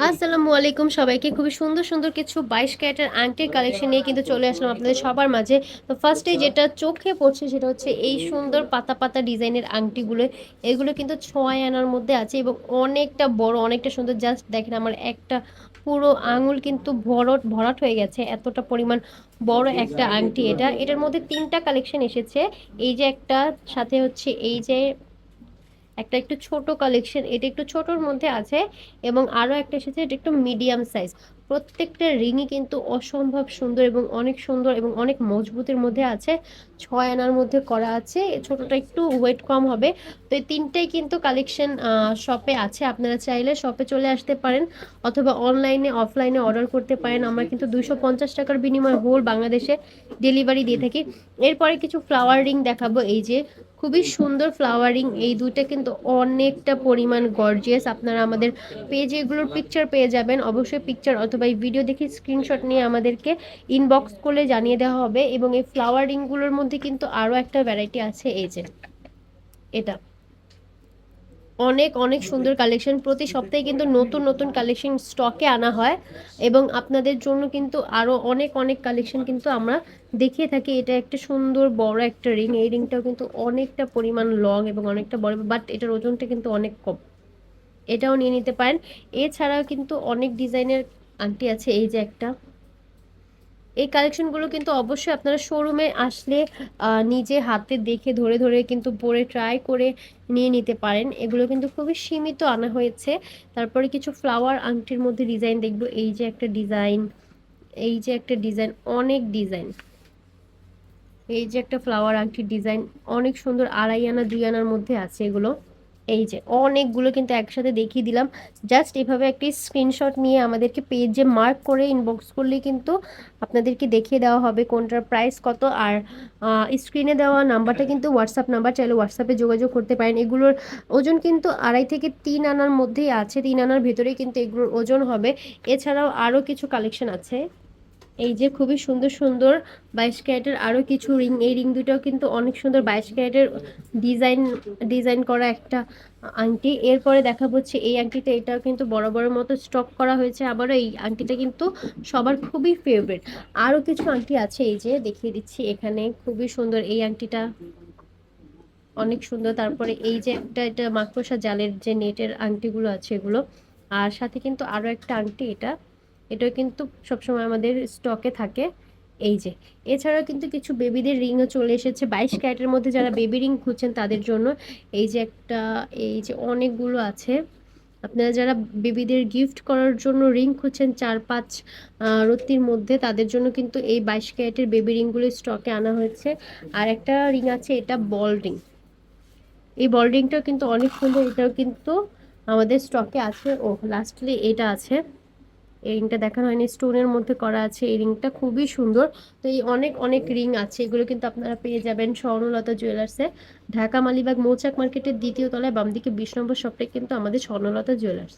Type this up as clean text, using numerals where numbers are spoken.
আসসালামু আলাইকুম সবাইকে। খুবই সুন্দর সুন্দর কিছু 22 ক্যারেটের আংটির কালেকশন নিয়ে কিন্তু চলে আসলাম আপনাদের সবার মাঝে। তো ফার্স্টেই যেটা চোখে পড়ছে সেটা হচ্ছে এই সুন্দর পাতা পাতা ডিজাইনের আংটিগুলো। এগুলো কিন্তু 6 আনার মধ্যে আছে এবং অনেকটা বড়, অনেকটা সুন্দর। জাস্ট দেখেন আমার একটা পুরো আঙুল কিন্তু ভরাট হয়ে গেছে, এতটা পরিমাণ বড় একটা আংটি এটা। এটার মধ্যে 3টা কালেকশন এসেছে। এই যে একটা, সাথে হচ্ছে এই যে একটা একটু ছোট কালেকশন, এটা একটু ছোটর মধ্যে আছে, এবং আরো একটা এসেছে এটা একটু মিডিয়াম সাইজ। প্রত্যেকটা রিংই কিন্তু অসম্ভব সুন্দর এবং অনেক সুন্দর এবং অনেক মজবুতের মধ্যে আছে। 6 আনার মধ্যে করা আছে, ছোটটা একটু ওয়েট কম হবে। তো এই তিনটাই কিন্তু কালেকশন শপে আছে, আপনারা চাইলে শপে চলে আসতে পারেন অথবা অনলাইনে অফলাইনে অর্ডার করতে পারেন। আমরা কিন্তু 250 টাকার বিনিময়ে হোল বাংলাদেশে ডেলিভারি দিয়ে থাকি। এরপরে কিছু ফ্লাওয়ার রিং দেখাবো। এই যে খুবই সুন্দর ফ্লাওয়ারিং, এই দুইটা কিন্তু অনেকটা পরিমাণ গর্জিয়াস। আপনারা আমাদের পেজে এগুলোর পিকচার পেয়ে যাবেন, অবশ্যই পিকচার অথবা এই ভিডিও দেখে স্ক্রিনশট নিয়ে আমাদেরকে ইনবক্স করলে জানিয়ে দেওয়া হবে। এবং এই ফ্লাওয়ারিংগুলোর মধ্যে কিন্তু আরও একটা ভ্যারাইটি আছে, এই যে এটা অনেক অনেক সুন্দর কালেকশন। প্রতি সপ্তাহে কিন্তু নতুন নতুন কালেকশন স্টকে আনা হয় এবং আপনাদের জন্য কিন্তু আরো অনেক অনেক কালেকশন কিন্তু আমরা দেখিয়ে থাকি। এটা একটা সুন্দর বড় একটা রিং, এই রিংটাও কিন্তু অনেকটা পরিমাণ লং এবং অনেকটা বড়, বাট এটার ওজনটা কিন্তু অনেক কম। এটাও নিয়ে নিতে পারেন। এছাড়াও কিন্তু অনেক ডিজাইনের আংটি আছে। এই যে একটা, এই কালেকশনগুলো কিন্তু অবশ্যই আপনারা শোরুমে আসলে নিজে হাতে দেখে ধরে ধরে কিন্তু পরে ট্রাই করে নিয়ে নিতে পারেন। এগুলো কিন্তু খুবই সীমিত আনা হয়েছে। তারপরে কিছু ফ্লাওয়ার আংটির মধ্যে ডিজাইন দেখবো। এই যে একটা ডিজাইন, এই যে একটা ডিজাইন, অনেক ডিজাইন। এই যে একটা ফ্লাওয়ার আংটির ডিজাইন, অনেক সুন্দর। 2.5 আনা 2 আনার মধ্যে আছে এগুলো। এই যে অনেকগুলো কিন্তু একসাথে দেখিয়ে দিলাম। জাস্ট এভাবে একটি স্ক্রিনশট নিয়ে আমাদেরকে পেজে মার্ক করে ইনবক্স করলে কিন্তু আপনাদেরকে দেখিয়ে দেওয়া হবে কোনটার প্রাইস কত। আর স্ক্রিনে দেওয়া নাম্বারটা কিন্তু হোয়াটসঅ্যাপ নাম্বার, চাইলে হোয়াটসঅ্যাপে যোগাযোগ করতে পারেন। এগুলোর ওজন কিন্তু 2.5 থেকে 3 আনার মধ্যেই আছে, 3 আনার ভেতরেই কিন্তু এগুলোর ওজন হবে। এছাড়াও আরও কিছু কালেকশন আছে। এই যে খুবই সুন্দর সুন্দর 22 ক্যারেটের আরো কিছু রিং, এই রিং দুটাও কিন্তু অনেক সুন্দর। 22 ক্যারেটের ডিজাইন ডিজাইন করা একটা আংটি। এরপরে দেখা হচ্ছে এই আংটিটা, এটাও কিন্তু বড় বড় মতো স্টক করা হয়েছে। আবারও এই আংটিটা কিন্তু সবার খুবই ফেভারিট। আরো কিছু আংটি আছে, এই যে দেখিয়ে দিচ্ছি এখানে, খুবই সুন্দর এই আংটিটা, অনেক সুন্দর। তারপরে এই যে একটা, এটা মাকড়সা জালের যে নেটের আংটিগুলো আছে এগুলো। আর সাথে কিন্তু আরো একটা আংটি, এটা এটাও কিন্তু সবসময় আমাদের স্টকে থাকে। এই যে এছাড়াও কিন্তু কিছু বেবিদের রিংও চলে এসেছে 22 ক্যারেটের মধ্যে, যারা বেবি রিং খুঁজছেন তাদের জন্য। এই যে একটা, এই যে অনেকগুলো আছে। আপনারা যারা বেবিদের গিফট করার জন্য রিং খুঁজছেন 4-5 রত্তির মধ্যে, তাদের জন্য কিন্তু এই 22 ক্যারেটের বেবি রিংগুলো স্টকে আনা হয়েছে। আর একটা রিং আছে, এটা বল রিং। এই বল রিংটাও কিন্তু অনেক সুন্দর, এটাও কিন্তু আমাদের স্টকে আছে। ও লাস্টলি এটা আছে, এই রিংটা দেখানো হয়নি, স্টোনের মধ্যে করা আছে। এই রিংটা খুবই সুন্দর। তো এই অনেক অনেক রিং আছে, এগুলো কিন্তু আপনারা পেয়ে যাবেন স্বর্ণলতা জুয়েলার্সে। ঢাকা মালিবাগ মৌচাক মার্কেটের দ্বিতীয় তলায় বাম দিকে 20 নম্বর শপটাই কিন্তু আমাদের স্বর্ণলতা জুয়েলার্স।